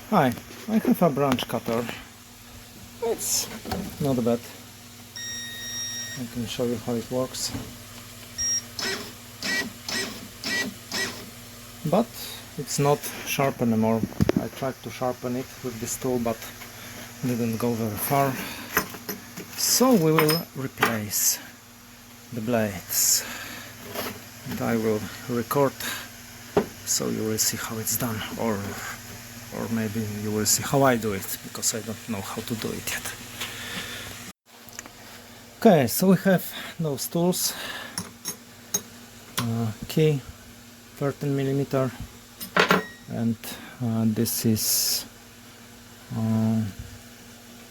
Hi, I have a branch cutter. It's not bad. I can show you how it works. But it's not sharp anymore. I tried to sharpen it with this tool, but didn't go very far. So we will replace the blades. And I will record so you will see how it's done, or maybe you will see how I do it, because I don't know how to do it yet. Okay, so we have those tools. Key 13mm, and this is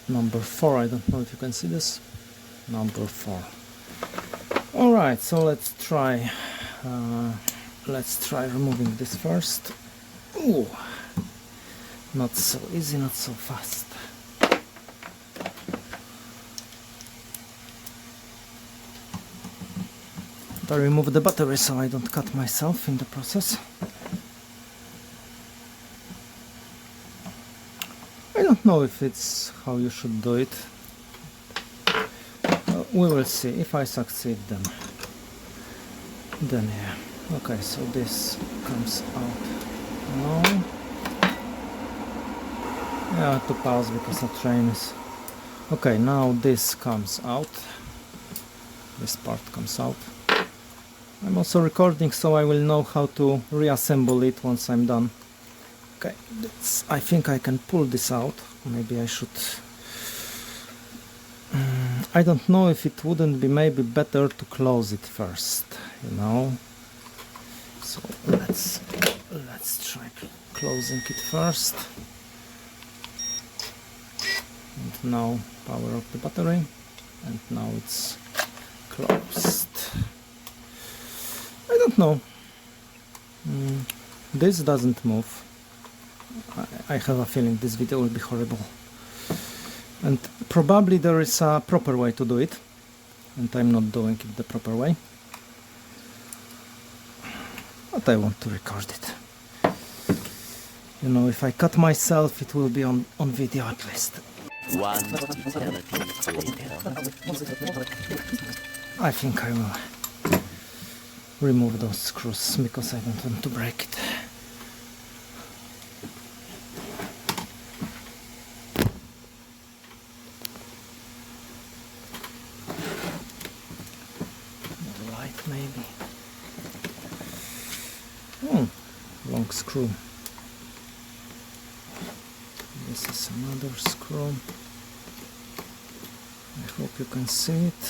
number 4. I don't know if you can see this. Number 4. Alright, so let's try removing this first. Ooh, not so easy, not so fast. I remove the battery so I don't cut myself in the process. I don't know if it's how you should do it. We will see. If I succeed, then yeah. Okay, so this comes out now. Yeah, I have to pause because the train is... Okay, now this comes out. This part comes out. I'm also recording, so I will know how to reassemble it once I'm done. Okay, I think I can pull this out. Maybe I should... I don't know if it wouldn't be maybe better to close it first, you know. So let's try closing it first. And now power off the battery, and now it's closed. I don't know. This doesn't move. I have a feeling this video will be horrible. And probably there is a proper way to do it, and I'm not doing it the proper way. But I want to record it. You know, if I cut myself, it will be on video at least. One eternity later. I think I will remove those screws because I don't want to break it. The light maybe. Oh, long screw. This is another screw. I hope you can see it.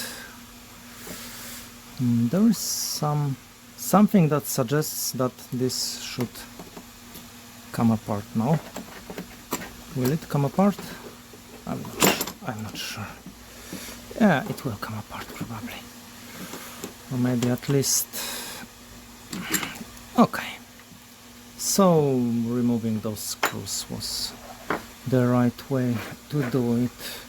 There is something that suggests that this should come apart now. Will it come apart? I'm not sure. Yeah, it will come apart probably. Or maybe at least... Okay. So removing those screws was the right way to do it.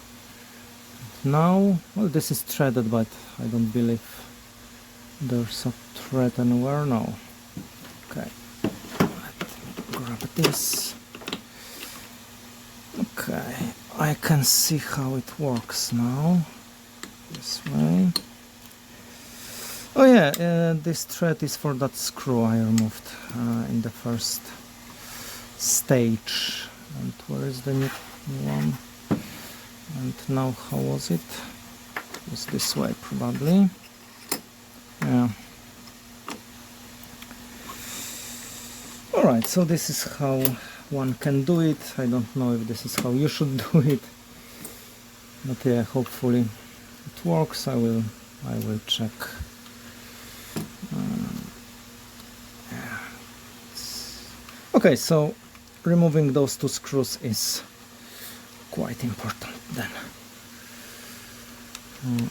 Now, well, this is threaded, but I don't believe there's a thread anywhere now. Okay, let me grab this. Okay, I can see how it works now. This way. Oh yeah, this thread is for that screw I removed in the first stage. And where is the new one? And now, how was it? It was this way probably. Yeah. Alright, so this is how one can do it. I don't know if this is how you should do it. But yeah, hopefully it works. I will check. Yeah. Okay, so removing those two screws is quite important then.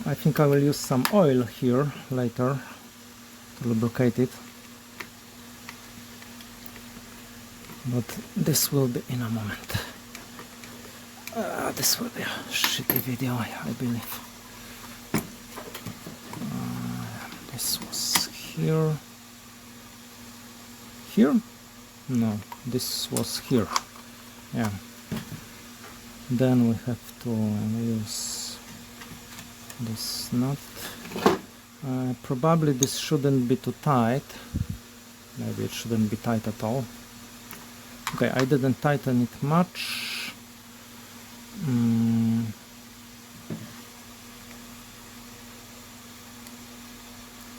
I think I will use some oil here later to lubricate it, but this will be in a moment. This will be a shitty video, I believe. This was here. Here? No, this was here. Yeah. Then we have to use this nut. Probably this shouldn't be too tight. Maybe it shouldn't be tight at all. Okay, I didn't tighten it much.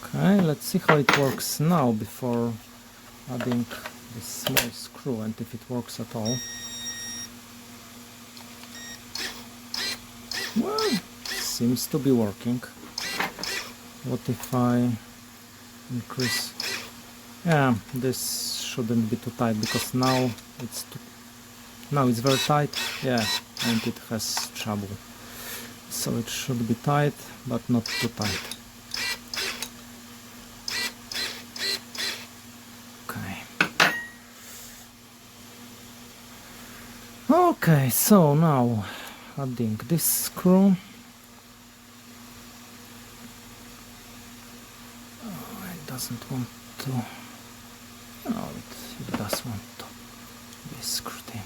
Okay, let's see how it works now before adding this small screw, and if it works at all. Well, seems to be working. What if I increase? Yeah, this shouldn't be too tight, because now it's very tight. Yeah, and it has trouble. So it should be tight, but not too tight. Okay. Okay, so now adding this screw. It doesn't want to. No, it does want to be screwed in.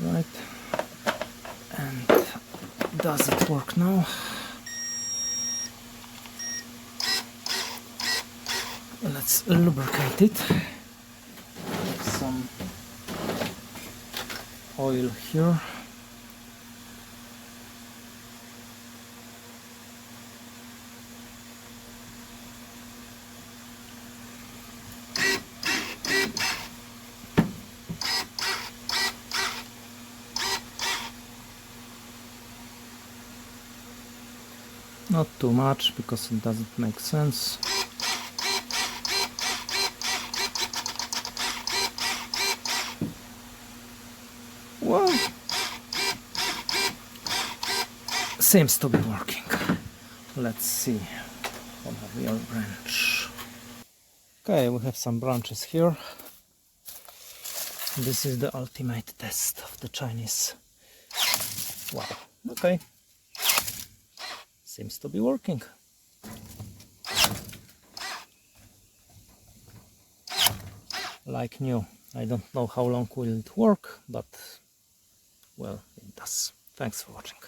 Right, and does it work now? Let's lubricate it. Some oil here. Not too much, because it doesn't make sense. Well, seems to be working. Let's see on a real branch. Okay, we have some branches here. This is the ultimate test of the Chinese. Wow, okay. Seems to be working. Like new. I don't know how long will it work, but well, it does. Thanks for watching.